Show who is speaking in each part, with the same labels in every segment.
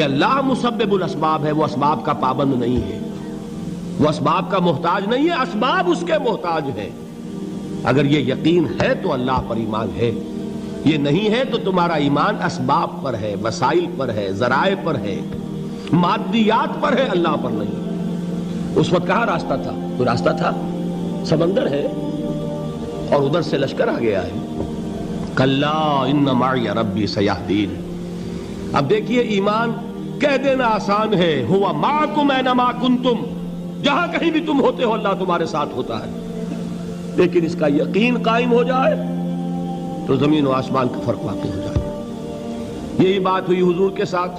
Speaker 1: کہ اللہ مسبب الاسباب ہے، وہ اسباب کا پابند نہیں ہے، وہ اسباب کا محتاج نہیں ہے، اسباب اس کے محتاج ہے۔ اگر یہ یقین ہے تو اللہ پر ایمان ہے، یہ نہیں ہے تو تمہارا ایمان اسباب پر ہے، وسائل پر ہے، ذرائع پر ہے، مادیات پر ہے، اللہ پر نہیں۔ اس وقت کہاں راستہ تھا؟ کوئی راستہ تھا؟ سمندر ہے اور ادھر سے لشکر آ گیا ہے۔ کلا ان معی ربی سیہدین۔ اب دیکھیے ایمان کہہ دینا آسان ہے، ہوا معکم اینما کنتم، جہاں کہیں بھی تم ہوتے ہو اللہ تمہارے ساتھ ہوتا ہے، لیکن اس کا یقین قائم ہو جائے تو زمین و آسمان کا فرق واقع ہو جائے۔ یہی بات ہوئی حضور کے ساتھ۔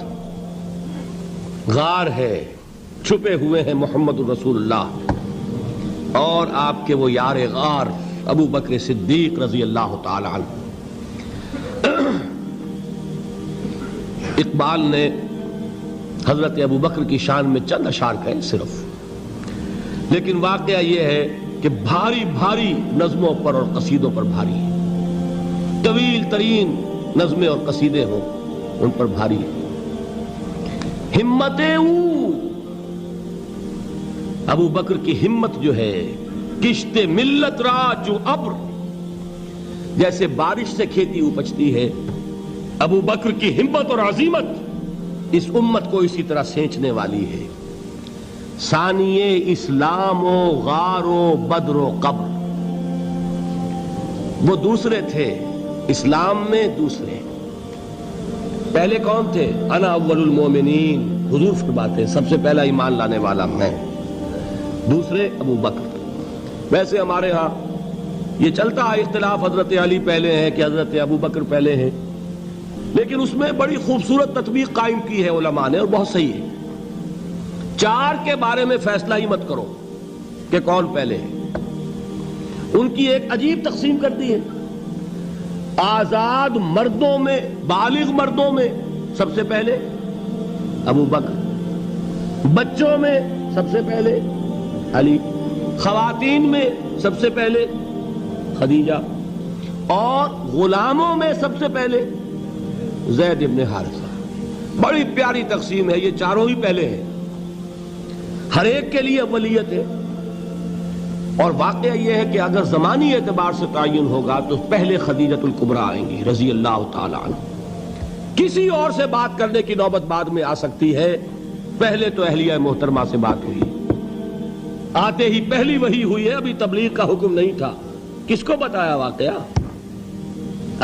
Speaker 1: غار ہے، چھپے ہوئے ہیں محمد الرسول اللہ اور آپ کے وہ یار غار ابو بکر صدیق رضی اللہ تعالی عنہ۔ اقبال نے حضرت ابو بکر کی شان میں چند اشعار کہے صرف، لیکن واقعہ یہ ہے کہ بھاری بھاری نظموں پر اور قصیدوں پر بھاری ہے، طویل ترین نظمیں اور قصیدے ہوں ان پر بھاری ہے۔ ہمتیں ابو بکر کی ہمت جو ہے، کشت ملت را جو ابر، جیسے بارش سے کھیتی اپجتی ہے، ابو بکر کی ہمت اور عزیمت اس امت کو اسی طرح سینچنے والی ہے۔ ثانیے اسلام و غار و بدر و قبر، وہ دوسرے تھے اسلام میں، دوسرے پہلے کون تھے؟ انا اول المومنین، حضور فرماتے ہیں سب سے پہلا ایمان لانے والا میں، دوسرے ابو بکر۔ ویسے ہمارے ہاں یہ چلتا ہے اختلاف، حضرت علی پہلے ہیں کہ حضرت ابو بکر پہلے ہیں، لیکن اس میں بڑی خوبصورت تطبیق قائم کی ہے علماء نے اور بہت صحیح ہے۔ چار کے بارے میں فیصلہ ہی مت کرو کہ کون پہلے ہے، ان کی ایک عجیب تقسیم کر دی ہے۔ آزاد مردوں میں، بالغ مردوں میں سب سے پہلے ابو بکر، بچوں میں سب سے پہلے علی، خواتین میں سب سے پہلے خدیجہ، اور غلاموں میں سب سے پہلے زید ابن حارثہ۔ بڑی پیاری تقسیم ہے، یہ چاروں ہی پہلے ہیں، ہر ایک کے لیے اولیت ہے۔ اور واقعہ یہ ہے کہ اگر زمانی اعتبار سے تعین ہوگا تو پہلے خدیجۃ الکبریٰ آئیں گی رضی اللہ تعالی عنہ، کسی اور سے بات کرنے کی نوبت بعد میں آ سکتی ہے، پہلے تو اہلیہ محترمہ سے بات ہوئی، آتے ہی پہلی وحی ہوئی ہے، ابھی تبلیغ کا حکم نہیں تھا، کس کو بتایا واقعہ؟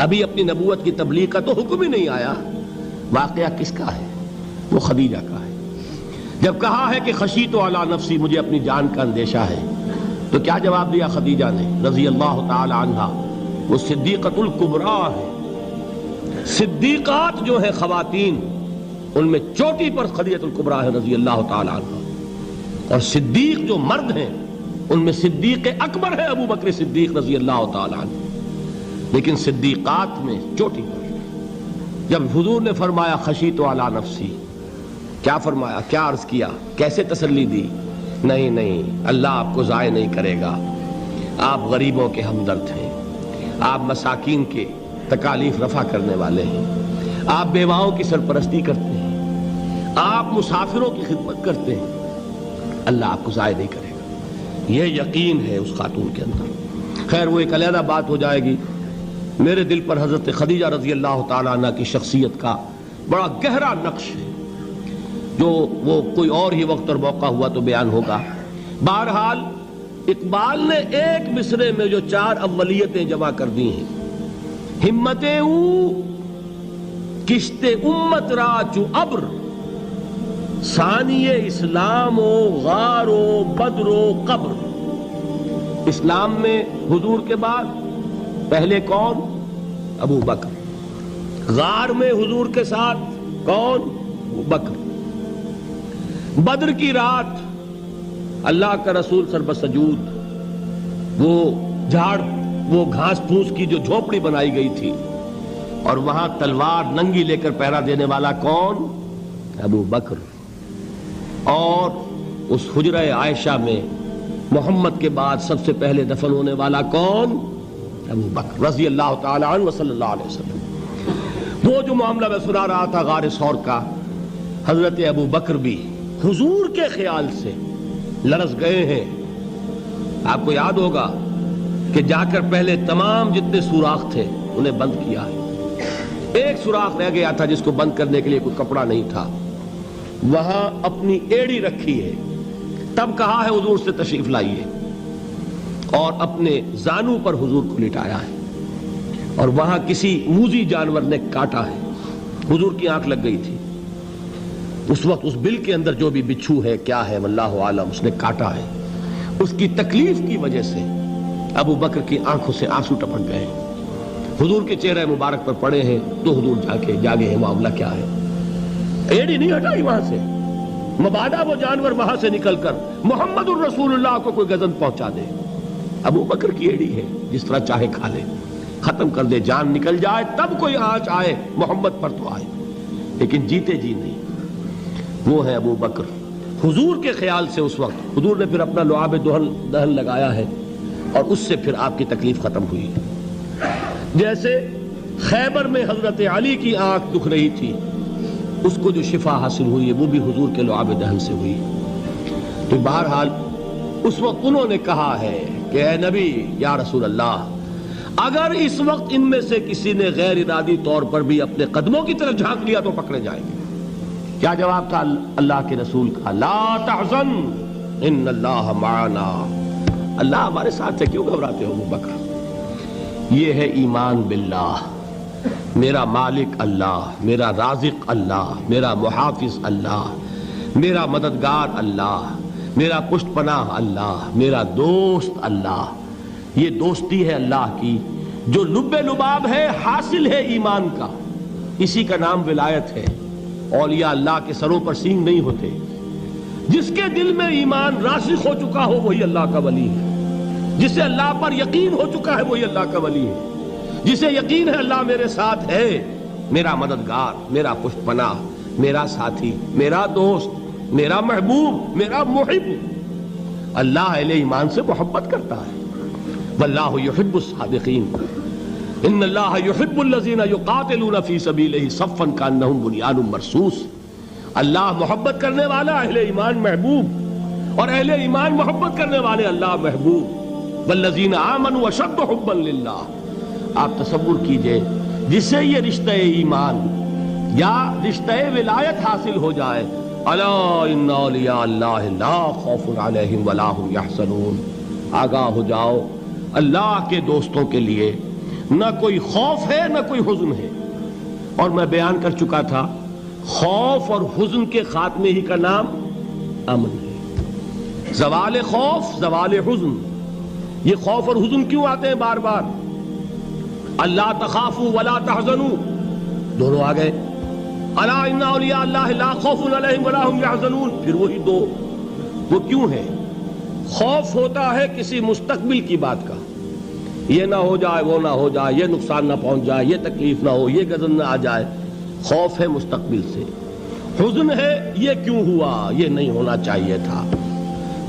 Speaker 1: ابھی اپنی نبوت کی تبلیغ کا تو حکم ہی نہیں آیا، واقعہ کس کا ہے؟ وہ خدیجہ کا ہے۔ جب کہا ہے کہ خشیت علی نفسی، مجھے اپنی جان کا اندیشہ ہے، تو کیا جواب دیا خدیجہ نے رضی اللہ تعالی عنہا؟ وہ صدیقۃ الکبریٰ ہے، صدیقات جو ہیں خواتین ان میں چوٹی پر خدیجۃ الکبریٰ ہے رضی اللہ تعالی عنہا، اور صدیق جو مرد ہیں ان میں صدیق اکبر ہے ابو بکر صدیق رضی اللہ تعالی عنہ، لیکن صدیقات میں چوٹی پر۔ جب حضور نے فرمایا خشیت علی نفسی، کیا فرمایا، کیا عرض کیا، کیسے تسلی دی؟ نہیں نہیں، اللہ آپ کو ضائع نہیں کرے گا، آپ غریبوں کے ہمدرد ہیں، آپ مساکین کے تکالیف رفع کرنے والے ہیں، آپ بیواؤں کی سرپرستی کرتے ہیں، آپ مسافروں کی خدمت کرتے ہیں، اللہ آپ کو ضائع نہیں کرے گا۔ یہ یقین ہے اس خاتون کے اندر۔ خیر وہ ایک علیحدہ بات ہو جائے گی۔ میرے دل پر حضرت خدیجہ رضی اللہ تعالیٰ عنہ کی شخصیت کا بڑا گہرا نقش ہے، جو وہ کوئی اور ہی وقت اور موقع ہوا تو بیان ہوگا۔ بہرحال اقبال نے ایک مصرے میں جو چار اولیتیں جمع کر دی ہیں، ہمتیں او کشت امت را چو ابر، ثانی اسلام و غار و بدر و قبر۔ اسلام میں حضور کے بعد پہلے کون؟ ابو بکر۔ غار میں حضور کے ساتھ کون؟ ابو بکر۔ بدر کی رات اللہ کا رسول سربسجود وہ گھاس پھوس کی جو جھوپڑی بنائی گئی تھی، اور وہاں تلوار ننگی لے کر پہرا دینے والا کون؟ ابو بکر۔ اور اس حجرہ عائشہ میں محمد کے بعد سب سے پہلے دفن ہونے والا کون؟ ابو بکر رضی اللہ تعالی عنہ صلی اللہ علیہ وسلم۔ وہ جو معاملہ میں سنا رہا تھا غار ثور کا، حضرت ابو بکر بھی حضور کے خیال سے لرز گئے ہیں. آپ کو یاد ہوگا کہ جا کر پہلے تمام جتنے سوراخ تھے انہیں بند کیا ہے. ایک سوراخ رہ گیا تھا جس کو بند کرنے کے لیے کوئی کپڑا نہیں تھا. وہاں اپنی ایڑی رکھی ہے. تب کہا ہے حضور سے تشریف لائیے, اور اپنے زانو پر حضور کو لٹایا ہے. اور وہاں کسی موذی جانور نے کاٹا ہے. حضور کی آنکھ لگ گئی تھی. اس وقت اس بل کے اندر جو بھی بچھو ہے کیا ہے واللہ عالم, اس نے کاٹا ہے. اس کی تکلیف کی وجہ سے ابو بکر کی آنکھوں سے آنسو ٹپک گئے. حضور کے چہرے مبارک پر پڑے ہیں تو حضور جاگے ہیں معاملہ کیا ہے. ایڑی نہیں ہٹائی وہاں سے, مبادا وہ جانور وہاں سے نکل کر محمد الرسول اللہ کو کوئی گزن پہنچا دے. ابو بکر کی ایڑی ہے, جس طرح چاہے کھا لے, ختم کر دے, جان نکل جائے تب کوئی آنچ آئے محمد پر تو آئے, لیکن جیتے جی نہیں. وہ ہے ابو بکر. حضور کے خیال سے اس وقت حضور نے پھر اپنا لعاب دہن لگایا ہے, اور اس سے پھر آپ کی تکلیف ختم ہوئی. جیسے خیبر میں حضرت علی کی آنکھ دکھ رہی تھی, اس کو جو شفا حاصل ہوئی ہے وہ بھی حضور کے لعاب دہن سے ہوئی. تو بہرحال اس وقت انہوں نے کہا ہے کہ اے نبی یا رسول اللہ, اگر اس وقت ان میں سے کسی نے غیر ارادی طور پر بھی اپنے قدموں کی طرف جھانک لیا تو پکڑے جائیں گے. کیا جواب تھا اللہ کے رسول کا؟ لا تحزن ان اللہ معنا, اللہ ہمارے ساتھ ہے, کیوں گھبراتے ہو ابو بکر. یہ ہے ایمان باللہ, میرا مالک اللہ, میرا رازق اللہ, میرا محافظ اللہ, میرا مددگار اللہ, میرا پشت پناہ اللہ, میرا دوست اللہ. یہ دوستی ہے اللہ کی جو لب لباب ہے, حاصل ہے ایمان کا. اسی کا نام ولایت ہے. اولیاء اللہ کے سروں پر سینگ نہیں ہوتے. جس کے دل میں ایمان راسخ ہو چکا ہو وہی اللہ کا ولی ہے. جسے اللہ پر یقین ہو چکا ہے وہی اللہ کا ولی ہے. جسے یقین ہے اللہ میرے ساتھ ہے, میرا مددگار, میرا پشت پناہ, میرا ساتھی, میرا دوست, میرا محبوب, میرا محب. اللہ اہل ایمان سے محبت کرتا ہے. واللہ یحب الصادقین, ان اللہ یحب الذین یقاتلون فی سبیلہ صفا کانہم بنیان مرصوص. اللہ محبت کرنے والا, اہل ایمان محبوب, اور اہل ایمان محبت کرنے والے اللہ محبوب. والذین آمنوا اشد حبا للہ. آپ تصور کیجئے جسے یہ رشتہ ایمان یا رشتہ ولایت حاصل ہو جائے, الا ان اولیاء اللہ لا خوف علیہم ولا هم یحزنون. آگاہ ہو جاؤ, اللہ کے دوستوں کے لیے نہ کوئی خوف ہے نہ کوئی حزن ہے. اور میں بیان کر چکا تھا, خوف اور حزن کے خاتمے ہی کا نام امن ہے. زوال خوف, زوال حزن. یہ خوف اور حزن کیوں آتے ہیں بار بار؟ اللہ تخافوا ولا تحزنوا, دونوں آ گئے. الا ان اولیاء اللہ لا خوف علیہم ولا هم یحزنون, پھر وہی دو. وہ کیوں ہے؟ خوف ہوتا ہے کسی مستقبل کی بات کا, یہ نہ ہو جائے, وہ نہ ہو جائے, یہ نقصان نہ پہنچ جائے, یہ تکلیف نہ ہو, یہ غضب نہ آ جائے. خوف ہے مستقبل سے. حزن ہے یہ کیوں ہوا, یہ نہیں ہونا چاہیے تھا,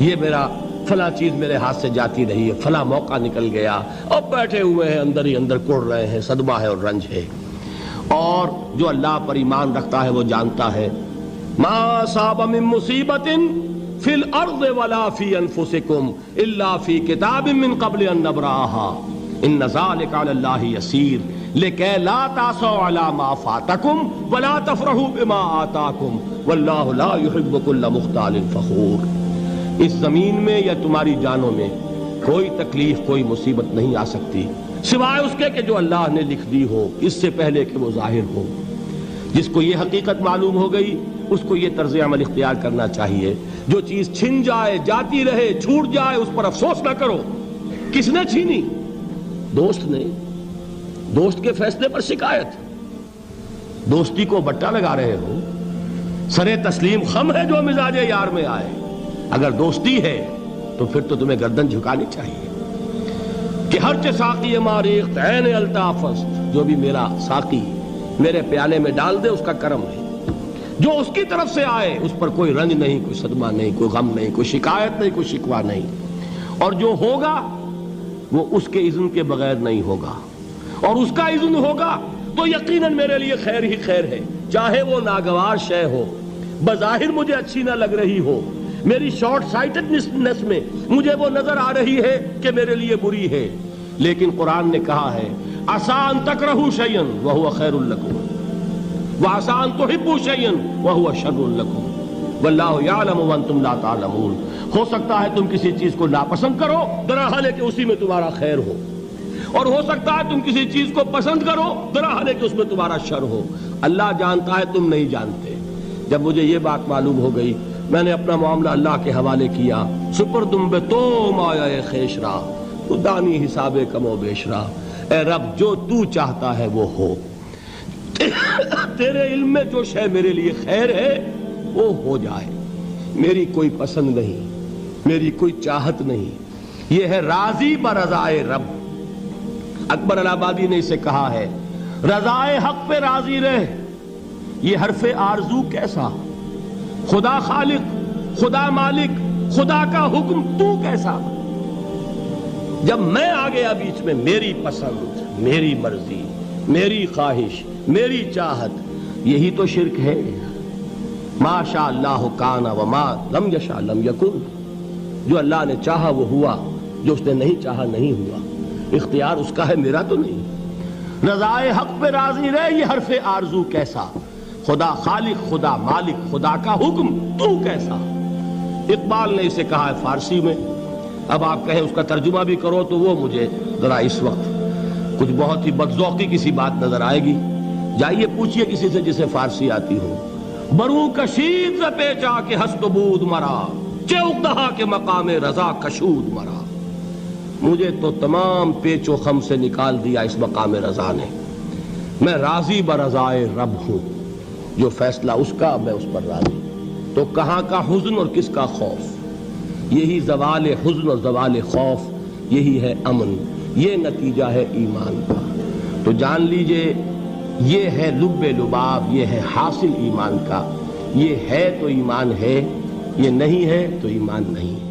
Speaker 1: یہ میرا فلاں چیز میرے ہاتھ سے جاتی رہی ہے, فلاں موقع نکل گیا, اب بیٹھے ہوئے ہیں اندر ہی اندر کڑ رہے ہیں, صدمہ ہے اور رنج ہے. اور جو اللہ پر ایمان رکھتا ہے وہ جانتا ہے ما اصاب من مصیبت فی الارض ولا فی انفسکم الا فی کتاب من قبل ان نبرأها ان ذلک علی اللہ یسیر لکی لا تعصوا علی ما فاتکم ولا تفرحوا بما آتاکم واللہ لا يحب كل مختال فخور. اس زمین میں یا تمہاری جانوں میں کوئی تکلیف, کوئی مصیبت نہیں آ سکتی سوائے اس کے کہ جو اللہ نے لکھ دی ہو, اس سے پہلے کہ وہ ظاہر ہو. جس کو یہ حقیقت معلوم ہو گئی اس کو یہ طرز عمل اختیار کرنا چاہیے. جو چیز چھن جائے, جاتی رہے, چھوٹ جائے, اس پر افسوس نہ کرو. کس نے چھینی؟ دوست نے. دوست کے فیصلے پر شکایت. دوستی کو بٹا لگا رہے ہو, سرے تسلیم خم ہے جو مزاج یار میں آئے. اگر دوستی ہے تو پھر تو تمہیں گردن جھکانی چاہیے کہ ہر چہ ساقی ماریخت عین الطافست, جو بھی میرا ساقی میرے پیالے میں ڈال دے اس کا کرم ہے. جو اس کی طرف سے آئے اس پر کوئی رنج نہیں, کوئی صدمہ نہیں, کوئی غم نہیں, کوئی شکایت نہیں, کوئی شکوہ نہیں. اور جو ہوگا وہ اس کے اذن کے بغیر نہیں ہوگا, اور اس کا اذن ہوگا تو یقیناً میرے لیے خیر ہی خیر ہے, چاہے وہ ناگوار شے ہو, بظاہر مجھے اچھی نہ لگ رہی ہو، میری شارٹ سائٹڈنس میں مجھے وہ نظر آ رہی ہے کہ میرے لیے بری ہے، لیکن قرآن نے کہا ہے عسیٰ ان تکرہوا شیئا وہو خیر لکم وعسیٰ ان تحبوا شیئا وہو شر لکم واللہ یعلم وانتم لا تعلمون۔ ہو سکتا ہے تم کسی چیز کو ناپسند کرو، دراحال ہے کہ اسی میں تمہارا خیر ہو، اور ہو سکتا ہے تم کسی چیز کو پسند کرو، دراحال ہے کہ اس میں تمہارا شر ہو۔ اللہ جانتا ہے، تم نہیں جانتے۔ جب مجھے یہ بات معلوم ہو گئی، میں نے اپنا معاملہ اللہ کے حوالے کیا۔ سپردم بے تو مایا خیش را تو دانی حساب کم و بیش را، اے رب جو تو چاہتا ہے وہ ہو، تیرے علم میں جو شے میرے لیے خیر ہے وہ ہو جائے، میری کوئی پسند نہیں، میری کوئی چاہت نہیں، یہ ہے راضی برضائے رب۔ اکبر الہآبادی نے اسے کہا ہے رضائے حق پہ راضی رہ، یہ حرف آرزو کیسا، خدا خالق، خدا مالک، خدا کا حکم تو کیسا۔ جب میں آ گیا بیچ میں، میری پسند، میری مرضی، میری خواہش، میری چاہت، یہی تو شرک ہے۔ ما شاء اللہ کان وما لم یشاء لم یکن، جو اللہ نے چاہا وہ ہوا، جو اس نے نہیں چاہا نہیں ہوا، اختیار اس کا ہے، میرا تو نہیں۔ رضائے حق پہ راضی رہ، یہ حرف آرزو کیسا، خدا خالق، خدا مالک، خدا کا حکم تو کیسا۔ اقبال نے اسے کہا ہے فارسی میں، اب آپ کہیں اس کا ترجمہ بھی کرو تو وہ مجھے ذرا اس وقت کچھ بہت ہی بدذوقی کسی بات نظر آئے گی۔ جائیے پوچھئے کسی سے جسے فارسی آتی ہو، برو کشید ز پیچا کے ہست بود مرا، چے اقدہا کے مقام رضا کشود مرا۔ مجھے تو تمام پیچ و خم سے نکال دیا اس مقام رضا نے، میں راضی برضائے رب ہوں، جو فیصلہ اس کا میں اس پر راضی۔ تو کہاں کا حزن اور کس کا خوف، یہی زوال حزن اور زوال خوف، یہی ہے امن، یہ نتیجہ ہے ایمان کا۔ تو جان لیجئے یہ ہے لب لباب، یہ ہے حاصل ایمان کا، یہ ہے تو ایمان ہے، یہ نہیں ہے تو ایمان نہیں ہے۔